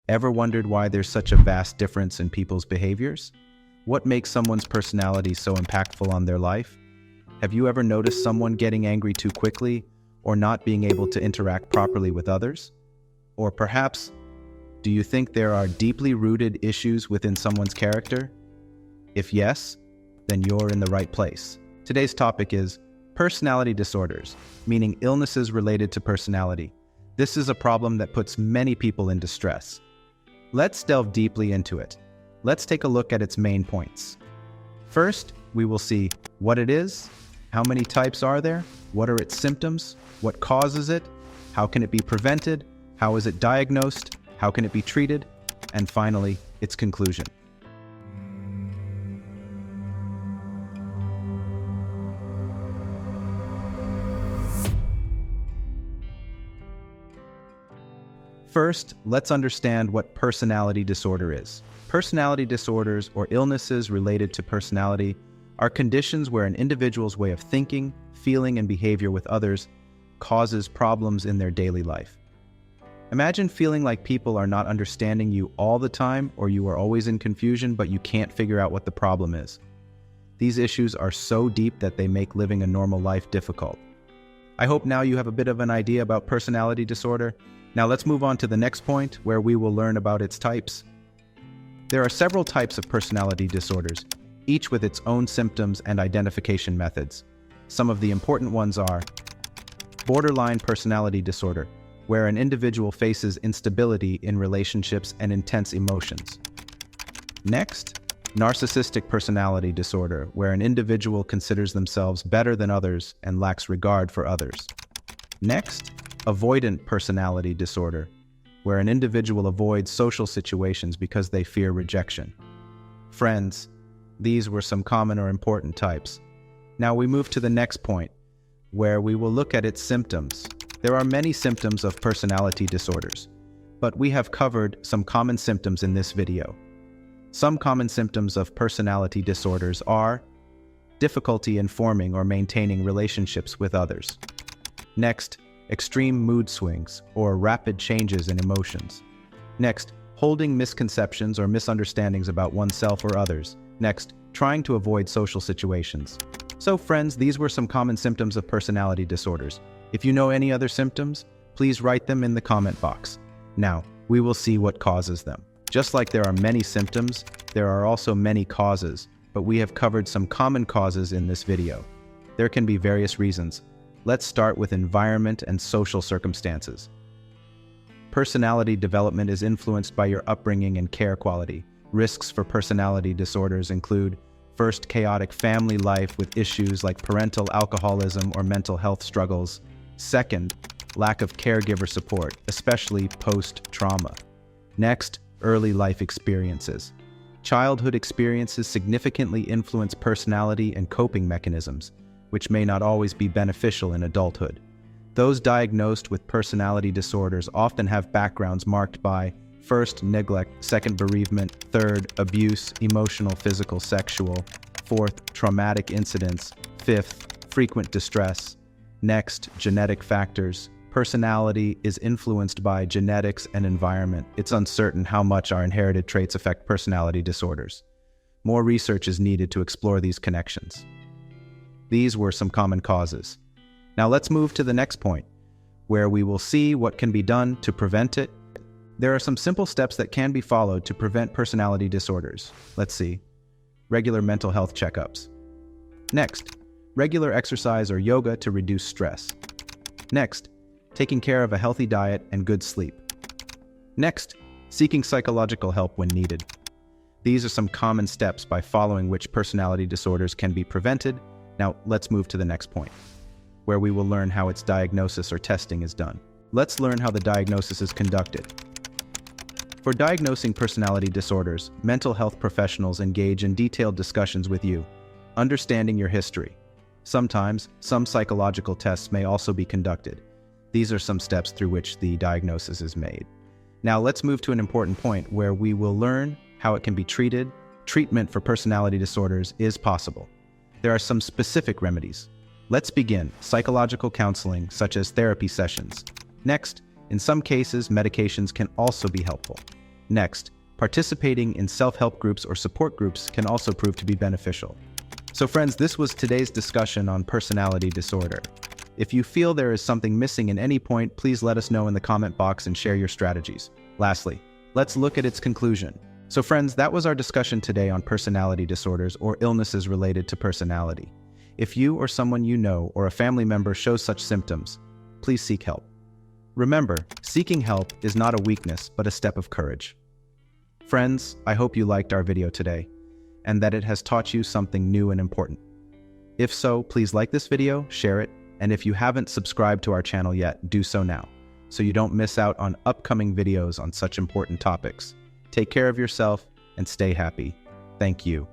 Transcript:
Ever wondered why there's such a vast difference in people's behaviors? What makes someone's personality so impactful on their life? Have you ever noticed someone getting angry too quickly or not being able to interact properly with others? Or perhaps, do you think there are deeply rooted issues within someone's character? If yes, then you're in the right place. Today's topic is personality disorders, meaning illnesses related to personality. This is a problem that puts many people in distress. Let's delve deeply into it. Let's take a look at its main points. First, we will see what it is, how many types are there, what are its symptoms, what causes it, how can it be prevented, how is it diagnosed, how can it be treated, and finally, its conclusion. First, let's understand what personality disorder is. Personality disorders, or illnesses related to personality, are conditions where an individual's way of thinking, feeling, and behavior with others causes problems in their daily life. Imagine feeling like people are not understanding you all the time, or you are always in confusion, but you can't figure out what the problem is. These issues are so deep that they make living a normal life difficult. I hope now you have a bit of an idea about personality disorder. Now let's move on to the next point, where we will learn about its types. There are several types of personality disorders, each with its own symptoms and identification methods. Some of the important ones are borderline personality disorder, where an individual faces instability in relationships and intense emotions. Next, narcissistic personality disorder, where an individual considers themselves better than others and lacks regard for others. Next, avoidant personality disorder, where an individual avoids social situations because they fear rejection. Friends, these were some common or important types. Now we move to the next point, where we will look at its symptoms. There are many symptoms of personality disorders, but we have covered some common symptoms in this video. Some common symptoms of personality disorders are difficulty in forming or maintaining relationships with others. Next, extreme mood swings or rapid changes in emotions. Next, holding misconceptions or misunderstandings about oneself or others. Next, trying to avoid social situations. So friends, these were some common symptoms of personality disorders. If you know any other symptoms, please write them in the comment box. Now, we will see what causes them. Just like there are many symptoms, there are also many causes, but we have covered some common causes in this video. There can be various reasons. Let's start with environment and social circumstances. Personality development is influenced by your upbringing and care quality. Risks for personality disorders include, first, chaotic family life with issues like parental alcoholism or mental health struggles. Second, lack of caregiver support, especially post-trauma. Next, early life experiences. Childhood experiences significantly influence personality and coping mechanisms, which may not always be beneficial in adulthood. Those diagnosed with personality disorders often have backgrounds marked by, first, neglect, second, bereavement, third, abuse, emotional, physical, sexual, fourth, traumatic incidents, fifth, frequent distress. Next, genetic factors. Personality is influenced by genetics and environment. It's uncertain how much our inherited traits affect personality disorders. More research is needed to explore these connections. These were some common causes. Now let's move to the next point, where we will see what can be done to prevent it. There are some simple steps that can be followed to prevent personality disorders. Let's see. Regular mental health checkups. Next, regular exercise or yoga to reduce stress. Next, taking care of a healthy diet and good sleep. Next, seeking psychological help when needed. These are some common steps by following which personality disorders can be prevented. Now, let's move to the next point, where we will learn how its diagnosis or testing is done. Let's learn how the diagnosis is conducted. For diagnosing personality disorders, mental health professionals engage in detailed discussions with you, understanding your history. Sometimes, some psychological tests may also be conducted. These are some steps through which the diagnosis is made. Now, let's move to an important point where we will learn how it can be treated. Treatment for personality disorders is possible. There are some specific remedies. Let's begin. Psychological counseling, such as therapy sessions. Next, in some cases, medications can also be helpful. Next, participating in self-help groups or support groups can also prove to be beneficial. So friends, this was today's discussion on personality disorder. If you feel there is something missing in any point, please let us know in the comment box and share your strategies. Lastly, let's look at its conclusion. So friends, that was our discussion today on personality disorders or illnesses related to personality. If you or someone you know or a family member shows such symptoms, please seek help. Remember, seeking help is not a weakness, but a step of courage. Friends, I hope you liked our video today and that it has taught you something new and important. If so, please like this video, share it, and if you haven't subscribed to our channel yet, do so now, so you don't miss out on upcoming videos on such important topics. Take care of yourself and stay happy. Thank you.